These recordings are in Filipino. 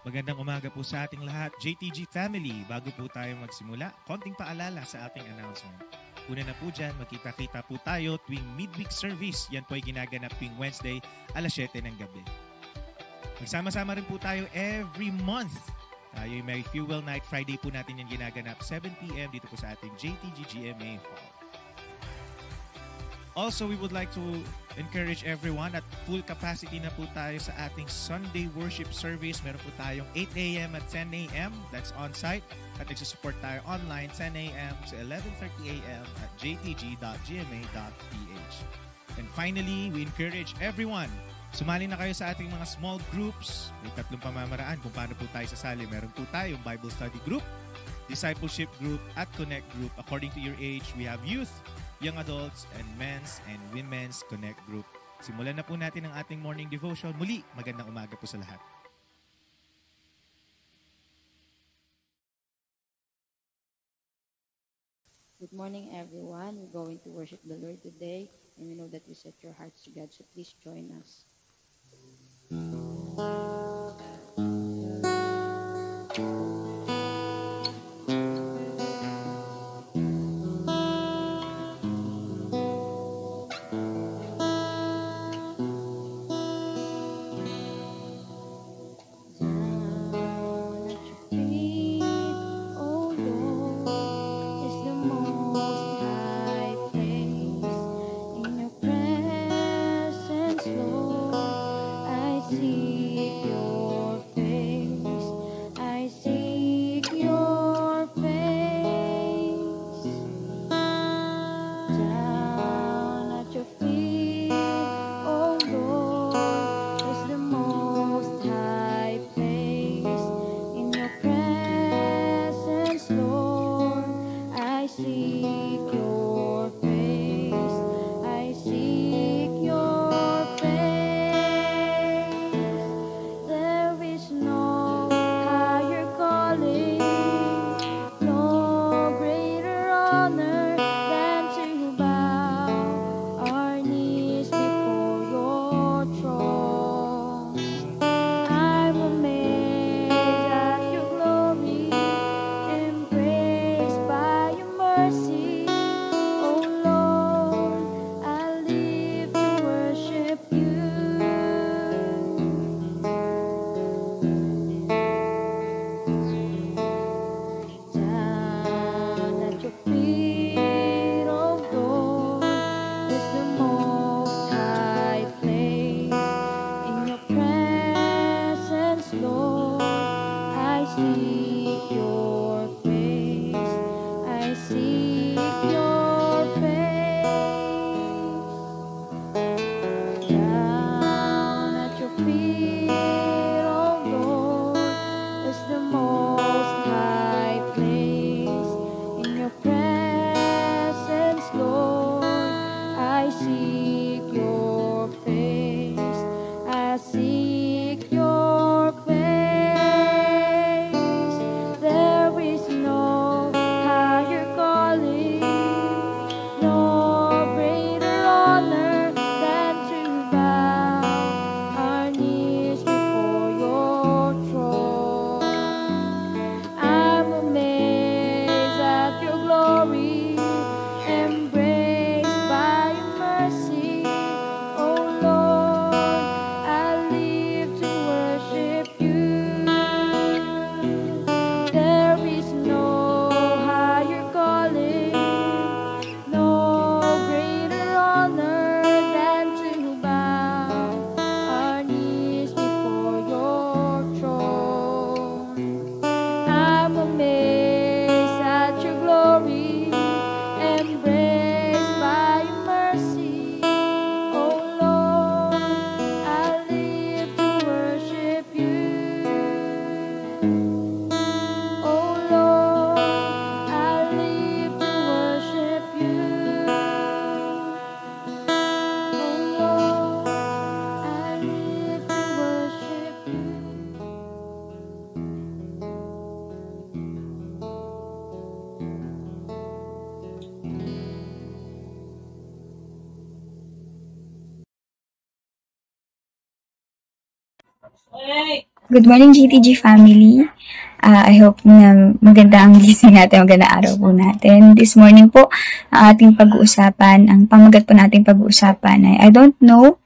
Magandang umaga po sa ating lahat, JTG family. Bago po tayo magsimula, konting paalala sa ating announcement. Una na po dyan, magkita-kita po tayo tuwing midweek service. Yan po ay ginaganap tuwing Wednesday, alas 7 ng gabi. Magsama-sama rin po tayo every month. Tayo yung may Fuel Night Friday po natin yung ginaganap 7 p.m. dito po sa ating JTG GMA Hall. Also, we would like to encourage everyone at full capacity na po tayo sa ating Sunday worship service. Meron po tayong 8 a.m. at 10 a.m. That's on-site. At nagsusupport tayo online 10 a.m. to 11:30 a.m. at jtg.gma.ph. And finally, we encourage everyone, sumali na kayo sa ating mga small groups. May 3 pamamaraan kung paano po tayo sasali. Meron po tayong Bible study group, discipleship group, at connect group. According to your age, we have youth, young adults, and men's and women's connect group. Simulan na po natin ang ating morning devotion. Muli, magandang umaga po sa lahat. Good morning, everyone. We're going to worship the Lord today, and we know that you set your hearts to God, so please join us. Good morning, GTG family. I hope na maganda ang gising natin, maganda araw po natin. This morning po, ang ating pag-uusapan, ang pamagat po nating pag-uusapan ay I don't know,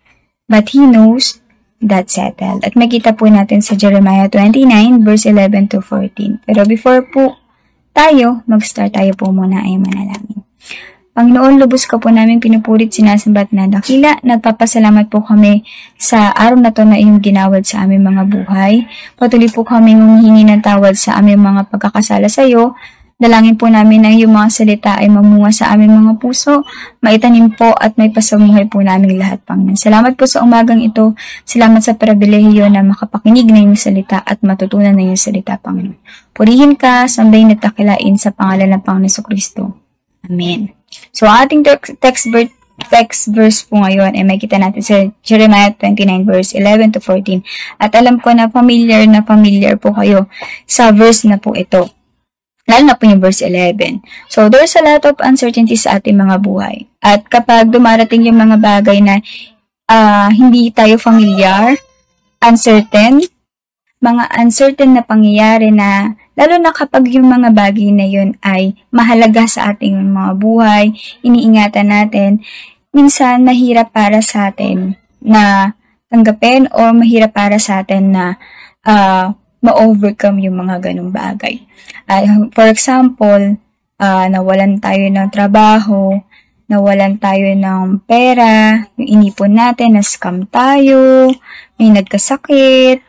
but He knows, that's settled. At makita po natin sa Jeremiah 29, verse 11 to 14. Pero before po tayo, mag-start tayo po muna ay manalangin. Panginoon, lubos ka po namin pinupurit, sinasambat na dakila. Nagpapasalamat po kami sa araw na to na iyong ginawad sa aming mga buhay. Patuloy po kami humihingi ng tawad sa aming mga pagkakasala sa iyo. Dalangin po namin na iyong mga salita ay mamunga sa aming mga puso, maitanim po at may pasamuhay po namin lahat, Panginoon. Salamat po sa umagang ito. Salamat sa pribilehiyo na makapakinig na iyong salita at matutunan na iyong salita, Panginoon. Purihin ka, sambahin at takilain sa pangalan ng Panginoon Jesucristo. Amen. So, ating text verse po ngayon ay makita natin sa Jeremiah 29 verse 11 to 14. At alam ko na familiar po kayo sa verse na po ito. Lalo na po yung verse 11. So, there's a lot of uncertainties sa ating mga buhay. At kapag dumarating yung mga bagay na hindi tayo familiar, mga uncertain na pangyayari na lalo na kapag yung mga bagay na yun ay mahalaga sa ating mga buhay, iniingatan natin, minsan mahirap para sa atin na tanggapin o mahirap para sa atin na ma-overcome yung mga ganung bagay. For example, nawalan tayo ng trabaho, nawalan tayo ng pera, yung inipon natin, na-scam tayo, may nagkasakit,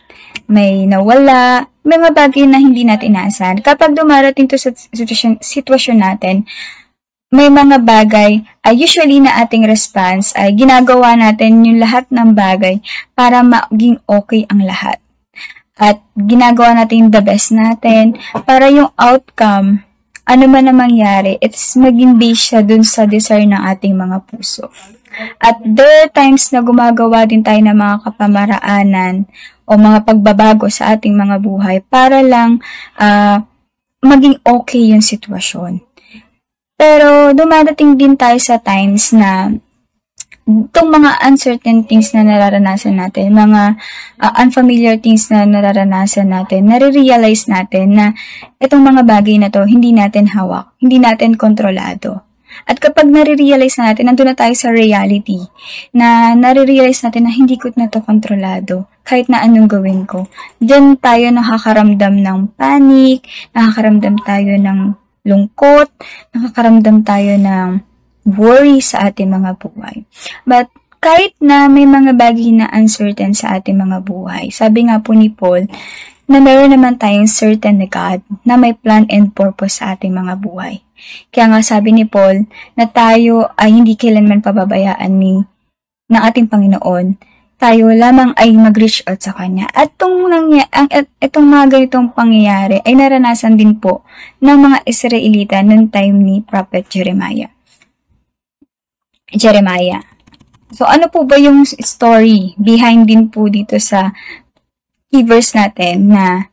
may nawala, may mga bagay na hindi natin inaasahan. Kapag dumarating to sa sitwasyon natin, may mga bagay, usually na ating response ay ginagawa natin yung lahat ng bagay para maging okay ang lahat. At ginagawa natin the best natin para yung outcome, ano man na mangyari, it's maging based siya dun sa desire ng ating mga puso. At there are times na gumagawa din tayo ng mga kapamaraanan o mga pagbabago sa ating mga buhay para lang maging okay yung sitwasyon. Pero dumadating din tayo sa times na itong mga uncertain things na nararanasan natin, mga unfamiliar things na nararanasan natin, nare-realize natin na itong mga bagay na to hindi natin hawak, hindi natin kontrolado. At kapag nare-realize na natin, nandun na tayo sa reality, na nare-realize natin na hindi ko na to kontrolado, kahit na anong gawin ko. Diyan tayo nakakaramdam ng panic, nakakaramdam tayo ng lungkot, nakakaramdam tayo ng worry sa ating mga buhay. But kahit na may mga bagay na uncertain sa ating mga buhay, sabi nga po ni Paul, na meron naman tayong certain na God na may plan and purpose sa ating mga buhay. Kaya nga sabi ni Paul na tayo ay hindi kailanman pababayaan ng ating Panginoon. Tayo lamang ay mag-reach out sa Kanya. At itong mga ganitong pangyayari ay naranasan din po ng mga Israelita noong time ni Prophet Jeremiah. So ano po ba yung story behind din po dito sa key verse natin na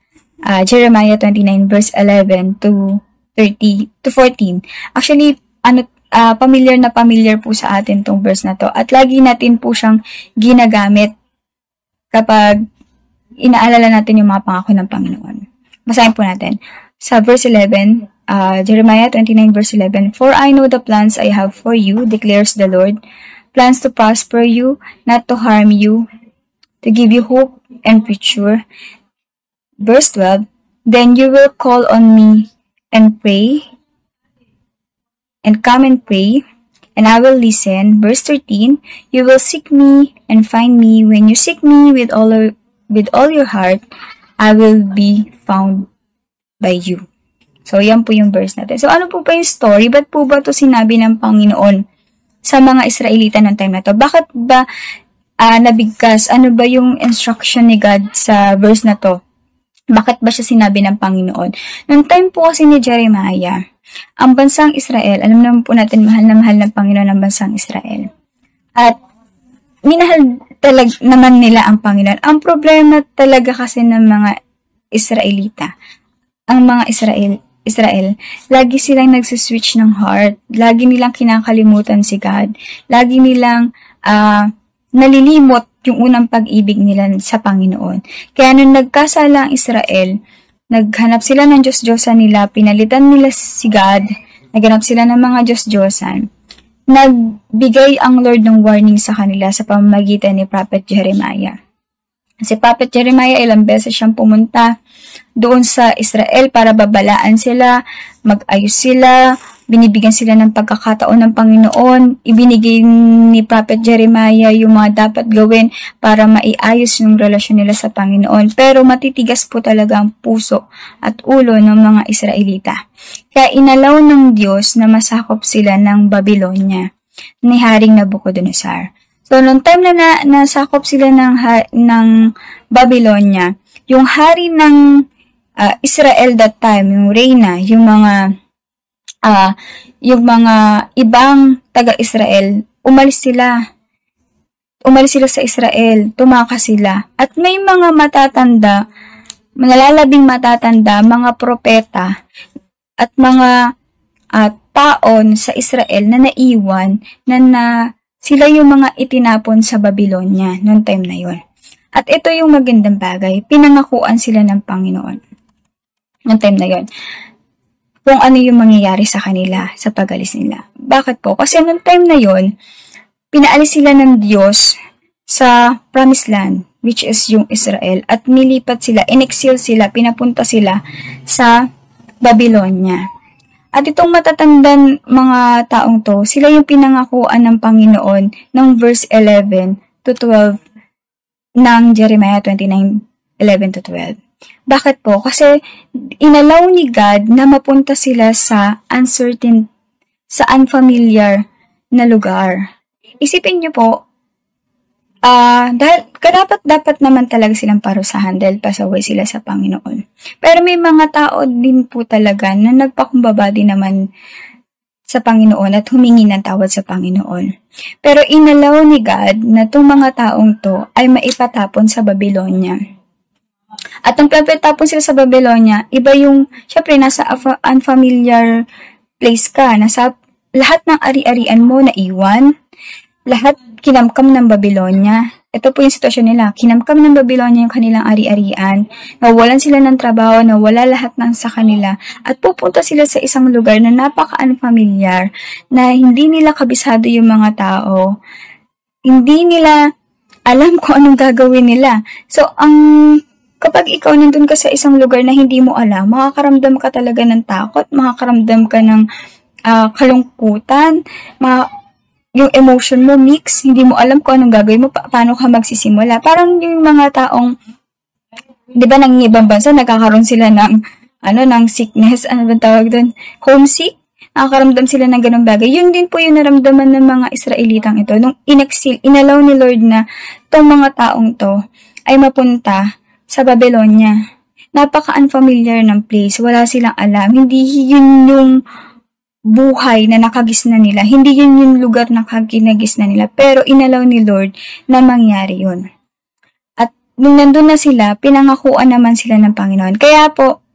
Jeremiah 29 verse 11 to 14. Actually, familiar po sa atin tong verse na to at lagi natin po siyang ginagamit kapag inaalala natin yung mga pangako ng Panginoon. Basahin po natin. Sa verse 11, Jeremiah 29 verse 11, For I know the plans I have for you, declares the Lord, plans to prosper you, not to harm you, to give you hope and future. Verse 12, Then you will call on me and pray, and come and pray, and I will listen. Verse 13, You will seek me and find me. When you seek me with all your heart, I will be found by you. So, yan po yung verse natin. So, ano po ba yung story? Ba't po ba ito sinabi ng Panginoon sa mga Israelita ng time na to? Bakit ba nabigkas? Ano ba yung instruction ni God sa verse na to? Bakit ba siya sinabi ng Panginoon? Noong time po kasi ni Jeremiah, ang bansang Israel, alam naman po natin, mahal na mahal ng Panginoon ang bansang Israel. At minahal talaga naman nila ang Panginoon. Ang problema talaga kasi ng mga Israelita, ang mga Israel, lagi silang nagsiswitch ng heart, lagi nilang kinakalimutan si God, lagi nilang nalilimot yung unang pag-ibig nila sa Panginoon. Kaya nung nagkasala ang Israel, naghanap sila ng Diyos-Diyosan nila, pinalitan nila si God, naghanap sila ng mga Diyos-Diyosan. Nagbigay ang Lord ng warning sa kanila sa pamamagitan ni Prophet Jeremiah. Si Prophet Jeremiah ilang beses siyang pumunta doon sa Israel para babalaan sila, mag-ayos sila, binibigyan sila ng pagkakataon ng Panginoon, ibinigay ni Prophet Jeremiah yung mga dapat gawin para maiayos yung relasyon nila sa Panginoon. Pero matitigas po talaga ang puso at ulo ng mga Israelita. Kaya inalaw ng Diyos na masakop sila ng Babylonia ni Haring Nabucodonosor. So, noong time na nasakop sila ng Babylonia, yung hari ng Israel that time, yung reyna, yung mga ibang taga-Israel, umalis sila sa Israel, tumakas sila. At may mga matatanda, nalalabing matatanda, mga propeta, at mga taon sa Israel na naiwan, na sila yung mga itinapon sa Babylonia noong time na yon. At ito yung magandang bagay, pinangakuan sila ng Panginoon noong time na yon. Kung ano yung mangyayari sa kanila sa pag-alis nila. Bakit po? Kasi noong time na yon, pinaalis sila ng Diyos sa Promised Land, which is yung Israel, at nilipat sila, in-exile sila, pinapunta sila sa Babylonia. At itong matatandang mga taong to, sila yung pinangakuan ng Panginoon ng verse 11 to 12 ng Jeremiah 29:11 to 12. Bakit po? Kasi inalaw ni God na mapunta sila sa unfamiliar na lugar. Isipin niyo po, dahil dapat naman talaga silang parusahan dahil pasaway sila sa Panginoon. Pero may mga tao din po talaga na nagpakumbaba din naman sa Panginoon at humingi ng tawad sa Panginoon. Pero inalaw ni God na itong mga taong to ay maipatapon sa Babylonia. At nung pagpatapon sila sa Babylonia, iba yung, syempre, nasa unfamiliar place ka. Nasa lahat ng ari-arian mo na iwan, lahat kinamkam ng Babylonia. Ito po yung sitwasyon nila. Kinamkam ng Babylonia yung kanilang ari-arian. Nawalan sila ng trabaho, nawala lahat ng sa kanila. At pupunta sila sa isang lugar na napaka-unfamiliar, na hindi nila kabisado yung mga tao. Hindi nila alam kung anong gagawin nila. So, kapag ikaw nandun ka sa isang lugar na hindi mo alam, makakaramdam ka talaga ng takot, makakaramdam ka ng kalungkutan, yung emotion mo mix, hindi mo alam kung anong gagawin mo, paano ka magsisimula. Parang yung mga taong, di ba, nang ibang bansa, nagkakaroon sila ng sickness, ano ba tawag doon? Homesick? Nakakaramdam sila ng ganung bagay. Yun din po yung naramdaman ng mga Israelitang ito. Nung inalaw ni Lord na tong mga taong to ay mapunta sa Babylonia. Napaka-unfamiliar ng place. Wala silang alam. Hindi yun yung buhay na nakagisna nila. Hindi yun yung lugar na kinagisna nila. Pero inalaw ni Lord na mangyari yun. At nung nandun na sila, pinangakuan naman sila ng Panginoon. Kaya po,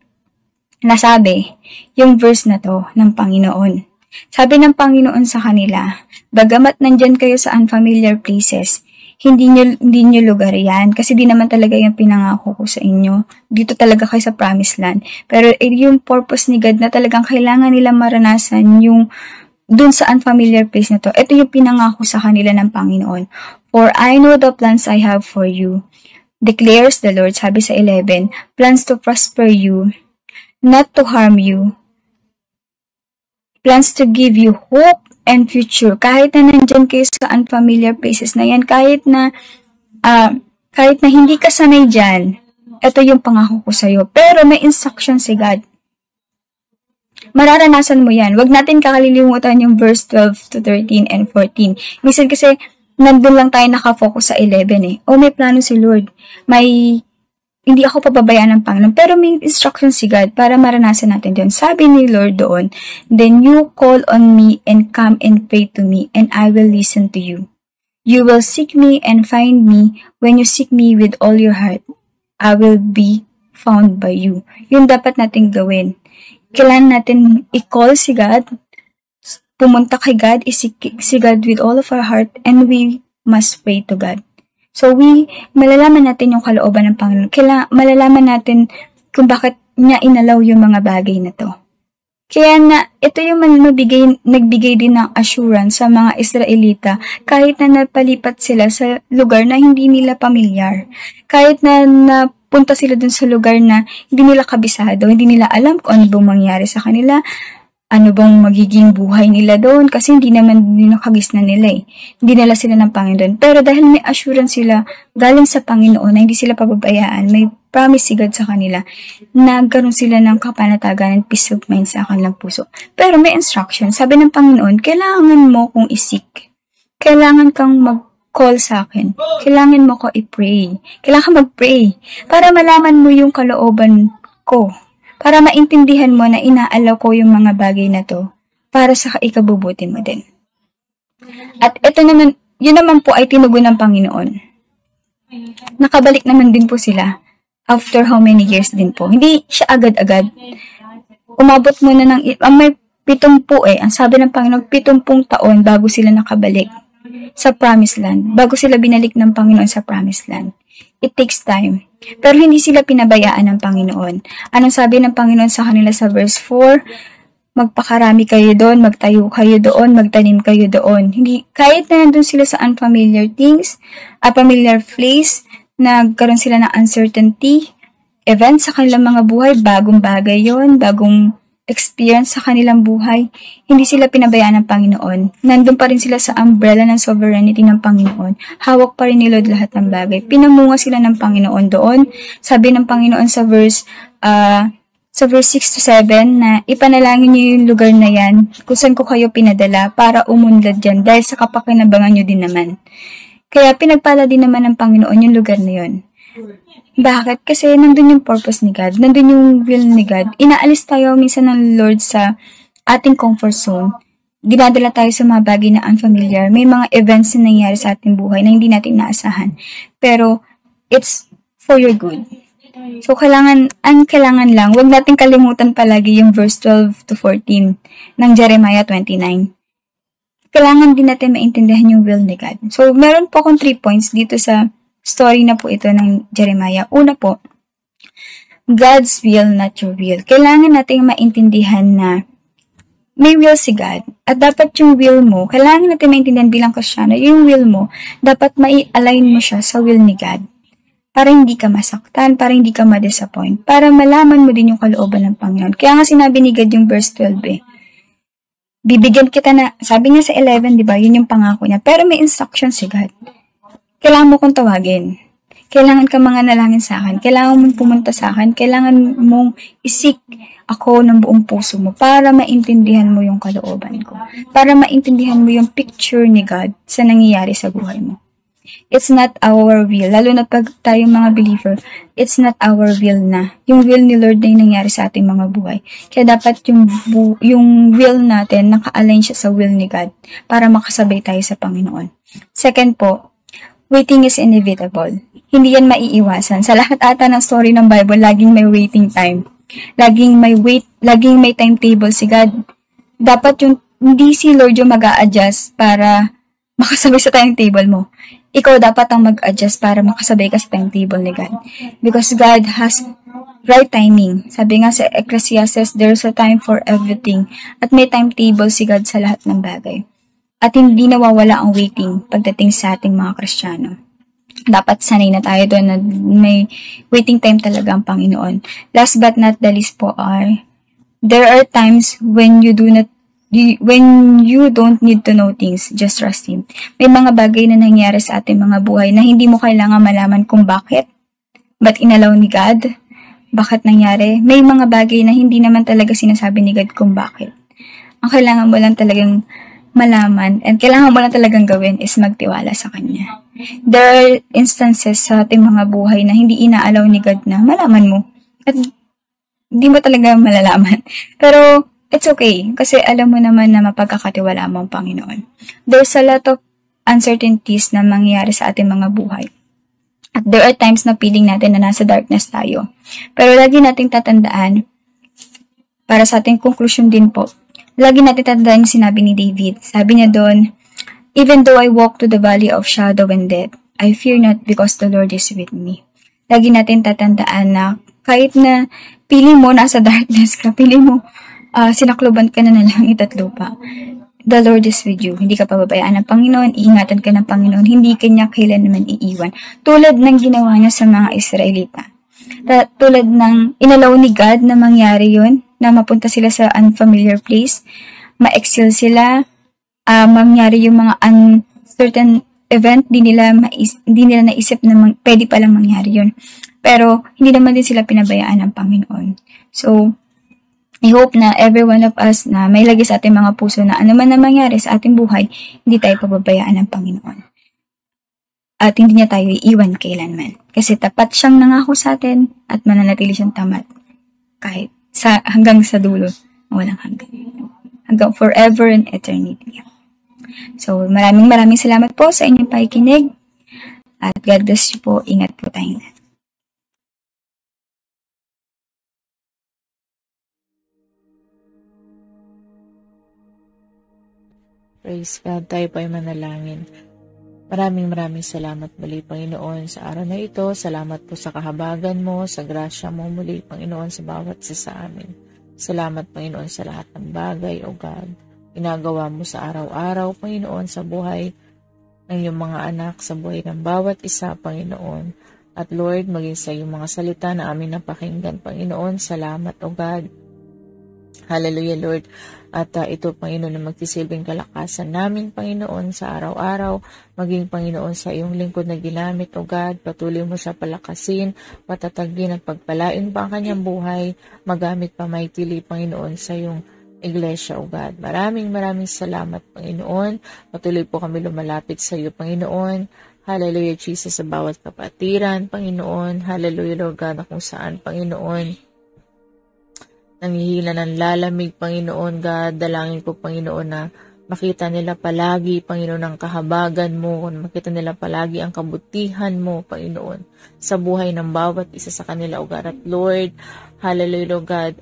nasabi yung verse na to ng Panginoon. Sabi ng Panginoon sa kanila, bagamat nandyan kayo sa unfamiliar places, hindi nyo lugar yan. Kasi di naman talaga yung pinangako ko sa inyo. Dito talaga kayo sa Promised Land. Pero yung purpose ni God na talagang kailangan nila maranasan yung dun sa unfamiliar place na to. Ito yung pinangako sa kanila ng Panginoon. For I know the plans I have for you, declares the Lord. Sabi sa 11, plans to prosper you, not to harm you, plans to give you hope and future. Kahit na nandyan kayo sa unfamiliar places na yan, kahit na hindi ka sanay dyan, ito yung pangako ko sa'yo. Pero may instruction si God. Mararanasan mo yan. Huwag natin kakalilimutan yung verse 12 to 13 and 14. Minsan kasi, nandun lang tayo nakafocus sa 11 may plano si Lord. Hindi ako pababayaan ng Panginoon. Pero may instruction si God para maranasan natin yun. Sabi ni Lord doon, then you call on me and come and pray to me, and I will listen to you. You will seek me and find me when you seek me with all your heart. I will be found by you. Yun dapat natin gawin. Kailangan natin i-call si God, pumunta kay God, isik si God with all of our heart, and we must pray to God. So, malalaman natin yung kalooban ng Panginoon. Malalaman natin kung bakit niya inalaw yung mga bagay na to. Kaya na, ito yung nagbigay din ng assurance sa mga Israelita kahit na napalipat sila sa lugar na hindi nila pamilyar. Kahit na napunta sila dun sa lugar na hindi nila kabisado, hindi nila alam kung ano bang mangyari sa kanila, ano bang magiging buhay nila doon kasi hindi naman nakagis na nila eh. Hindi nila sila ng Panginoon. Pero dahil may assurance sila galing sa Panginoon na hindi sila pababayaan, may promise si God sa kanila, nagkaroon sila ng kapanatagan and peace of mind sa kanilang puso. Pero may instruction. Sabi ng Panginoon, kailangan mo kong isik. Kailangan kang mag-call sa akin. Kailangan mo ko i-pray. Kailangan mag-pray para malaman mo yung kalooban ko. Para maintindihan mo na inaalaw ko yung mga bagay na to para sa ikabubuti mo din. At ito naman, yun naman po ay tinugon ng Panginoon. Nakabalik naman din po sila after how many years din po. Hindi siya agad-agad. Umabot muna ng, may 70 ang sabi ng Panginoon, 70 taon bago sila nakabalik sa Promised Land. Bago sila binalik ng Panginoon sa Promised Land. It takes time. Pero hindi sila pinabayaan ng Panginoon. Anong sabi ng Panginoon sa kanila sa verse 4? Magpakarami kayo doon, magtayo kayo doon, magtanim kayo doon. Hindi, kahit na nandun sila sa unfamiliar things, a familiar place, nagkaroon sila ng uncertainty, events sa kanilang mga buhay, bagong bagay yon, bagong experience sa kanilang buhay, hindi sila pinabayaan ng Panginoon. Nandun pa rin sila sa umbrella ng sovereignty ng Panginoon. Hawak pa rin nila lahat ng bagay. Pinamunga sila ng Panginoon doon. Sabi ng Panginoon sa verse 6 to 7 na ipanalangin niyo yung lugar na yan kung saan ko kayo pinadala para umunlad dyan dahil sa kapakinabangan niyo din naman. Kaya pinagpala din naman ng Panginoon yung lugar na yun. Bakit? Kasi nandun yung purpose ni God. Nandun yung will ni God. Inaalis tayo minsan ng Lord sa ating comfort zone. Dinadala tayo sa mga bagay na unfamiliar. May mga events na nangyayari sa ating buhay na hindi natin naasahan. Pero, it's for your good. So, kailangan lang, huwag natin kalimutan palagi yung verse 12 to 14 ng Jeremiah 29. Kailangan din natin maintindihan yung will ni God. So, meron po akong 3 points dito sa story na po ito ng Jeremiah. Una po, God's will, not your will. Kailangan natin maintindihan na may will si God. At dapat yung will mo, kailangan natin maintindihan bilang Kristiyano, yung will mo, dapat mai-align mo siya sa will ni God. Para hindi ka masaktan, para hindi ka ma-disappoint, para malaman mo din yung kalooban ng Panginoon. Kaya nga sinabi ni God yung verse 12 bibigyan kita na, sabi niya sa 11, di ba, yun yung pangako niya. Pero may instruction si God. Kailangan mo kong tawagin. Kailangan ka mga nalangin sa akin. Kailangan mong pumunta sa akin. Kailangan mong isik ako ng buong puso mo para maintindihan mo yung kalooban ko. Para maintindihan mo yung picture ni God sa nangyayari sa buhay mo. It's not our will. Lalo na pag tayong mga believer, it's not our will na. Yung will ni Lord na yung nangyari sa ating mga buhay. Kaya dapat yung will natin, naka-align siya sa will ni God para makasabay tayo sa Panginoon. Second po, waiting is inevitable. Hindi yan maiiwasan. Sa lahat ata ng story ng Bible, laging may waiting time. Laging may timetable si God. Dapat hindi si Lord yung mag-a-adjust para makasabay sa timetable mo. Ikaw dapat ang mag-adjust para makasabay ka sa timetable ni God. Because God has right timing. Sabi nga sa Ecclesiastes, there's a time for everything. At may timetable si God sa lahat ng bagay. At hindi nawawala ang waiting pagdating sa ating mga Kristiyano. Dapat sanay na tayo doon na may waiting time talaga ang Panginoon. Last but not the least po there are times when you don't need to know things, just trust Him. May mga bagay na nangyari sa ating mga buhay na hindi mo kailangan malaman kung bakit. But inalaw ni God? Bakit nangyari? May mga bagay na hindi naman talaga sinasabi ni God kung bakit. Ang kailangan mo lang talagang malaman and kailangan mo lang talagang gawin is magtiwala sa Kanya. There are instances sa ating mga buhay na hindi inaalaw ni God na malaman mo at hindi mo talaga malalaman. Pero it's okay kasi alam mo naman na mapagkakatiwala mo ang Panginoon. There's a lot of uncertainties na mangyayari sa ating mga buhay. At there are times na feeling natin na nasa darkness tayo. Pero lagi nating tatandaan, para sa ating conclusion din po, lagi natin tatandaan yung sinabi ni David. Sabi niya doon, even though I walk to the valley of shadow and death, I fear not because the Lord is with me. Lagi natin tatandaan na kahit na pili mo nasa darkness ka, pili mo sinakloban ka na ng langit at lupa, the Lord is with you. Hindi ka pababayaan ng Panginoon, iingatan ka ng Panginoon, hindi kanya kailanman iiwan. Tulad ng ginawa niya sa mga Israelita. Tulad ng inalaw ni God na mangyari yun, na mapunta sila sa unfamiliar place, ma-exile sila, mangyari yung mga uncertain event, hindi nila naisip na pwede palang mangyari yun. Pero, hindi naman din sila pinabayaan ng Panginoon. So, I hope na every one of us na may lagi sa ating mga puso na ano man na mangyari sa ating buhay, hindi tayo pababayaan ng Panginoon. At hindi niya tayo iiwan kailanman. Kasi tapat siyang nangako sa atin at mananatili siyang tamat. Kahit hanggang sa dulo, walang hanggan. Hanggang forever and eternity. So, maraming salamat po sa inyong pakikinig. At God bless you po. Ingat po tayong lahat. Praise God, tayo po ay manalangin. Maraming salamat muli, Panginoon, sa araw na ito. Salamat po sa kahabagan mo, sa grasya mo muli, Panginoon, sa bawat isa sa amin. Salamat, Panginoon, sa lahat ng bagay, O God. Ginagawa mo sa araw-araw, Panginoon, sa buhay ng iyong mga anak, sa buhay ng bawat isa, Panginoon. At Lord, maging sa iyong mga salita na aming napakinggan, Panginoon, salamat, O God. Hallelujah, Lord. At ito, Panginoon, na magsisilbing kalakasan namin, Panginoon, sa araw-araw. Maging, Panginoon, sa iyong lingkod na ginamit, O God. Patuloy mo siya palakasin, patatagin at pagpalain pa ang kanyang buhay. Magamit pa maitili, Panginoon, sa iyong iglesia, O God. Maraming salamat, Panginoon. Patuloy po kami lumalapit sa iyo, Panginoon. Hallelujah, Jesus, sa bawat kapatiran, Panginoon. Hallelujah, Lord God, na kung saan, Panginoon, nangihila ng lalamig, Panginoon God. Dalangin ko, Panginoon, na makita nila palagi, Panginoon, ang kahabagan mo. Makita nila palagi ang kabutihan mo, Panginoon, sa buhay ng bawat isa sa kanila, O God. At Lord, hallelujah, Lord God,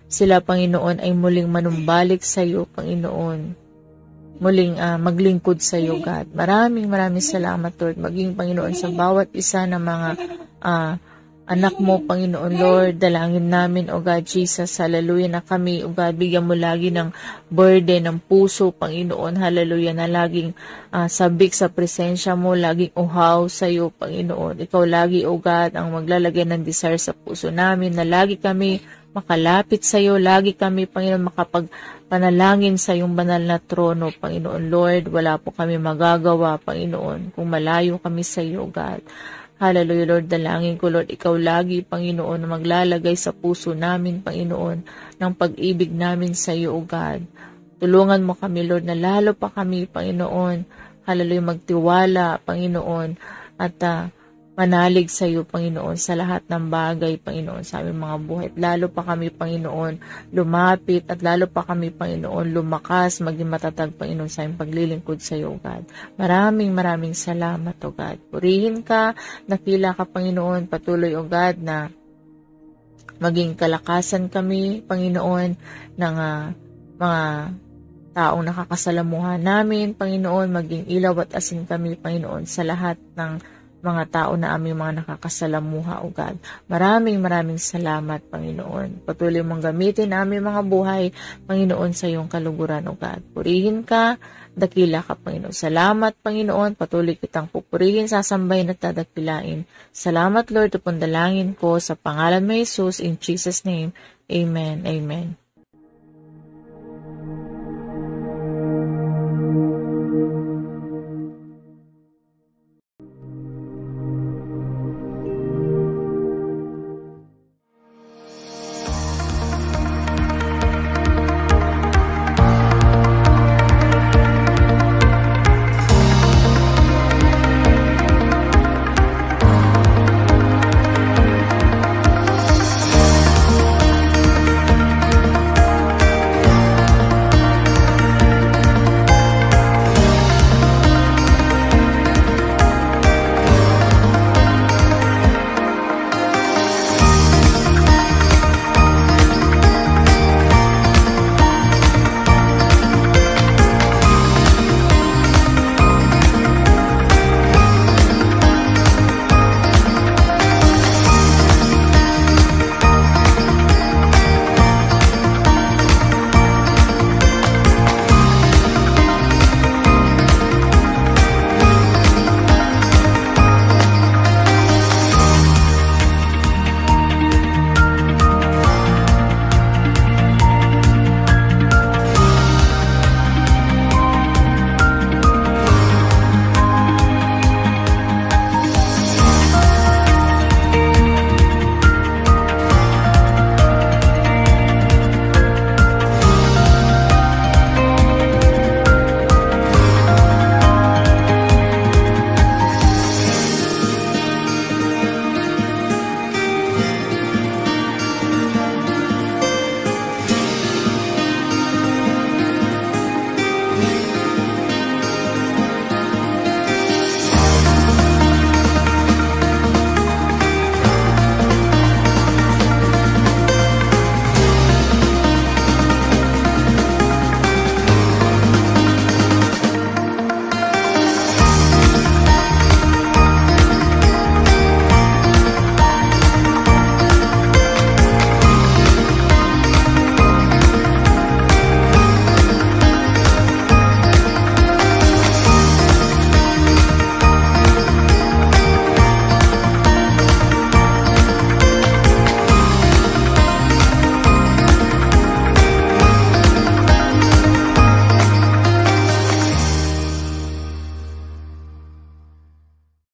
sila, Panginoon, ay muling manumbalik sa iyo, Panginoon. Muling maglingkod sa iyo, God. Maraming salamat, Lord. Maging, Panginoon, sa bawat isa ng mga anak mo, Panginoon, Lord, dalangin namin, O God, Jesus, hallelujah, na kami, O God, bigyan mo lagi ng burden, ng puso, Panginoon, hallelujah, na laging sabik sa presensya mo, laging uhaw sa iyo, Panginoon. Ikaw lagi, O God, ang maglalagay ng desire sa puso namin, na lagi kami makalapit sa iyo, lagi kami, Panginoon, makapagpanalangin sa iyong banal na trono, Panginoon, Lord. Wala po kami magagawa, Panginoon, kung malayo kami sa iyo, God. Hallelujah, Lord. Dalangin ko, Lord, ikaw lagi, Panginoon, na maglalagay sa puso namin, Panginoon, ng pag-ibig namin sa iyo, O God. Tulungan mo kami, Lord, na lalo pa kami, Panginoon, hallelujah, magtiwala, Panginoon, at manalig sa iyo, Panginoon, sa lahat ng bagay, Panginoon, sa aming mga buhay. At lalo pa kami, Panginoon, lumapit, at lalo pa kami, Panginoon, lumakas, maging matatag, Panginoon, sa aming paglilingkod sa iyo, God. Maraming salamat, O God. Purihin ka, dakila ka, Panginoon, patuloy, O God, na maging kalakasan kami, Panginoon, ng mga taong nakakasalamuhan namin, Panginoon, maging ilaw at asin kami, Panginoon, sa lahat ng mga tao na aming mga nakakasalamuha, O God. Maraming salamat, Panginoon. Patuloy mong gamitin aming mga buhay, Panginoon, sa iyong kaluguran, O God. Purihin ka, dakila ka, Panginoon. Salamat, Panginoon. Patuloy kitang pupurihin, sasambahin at dadakilain. Salamat, Lord. Ito pong dalangin ko sa pangalan mo, Jesus, in Jesus' name. Amen. Amen.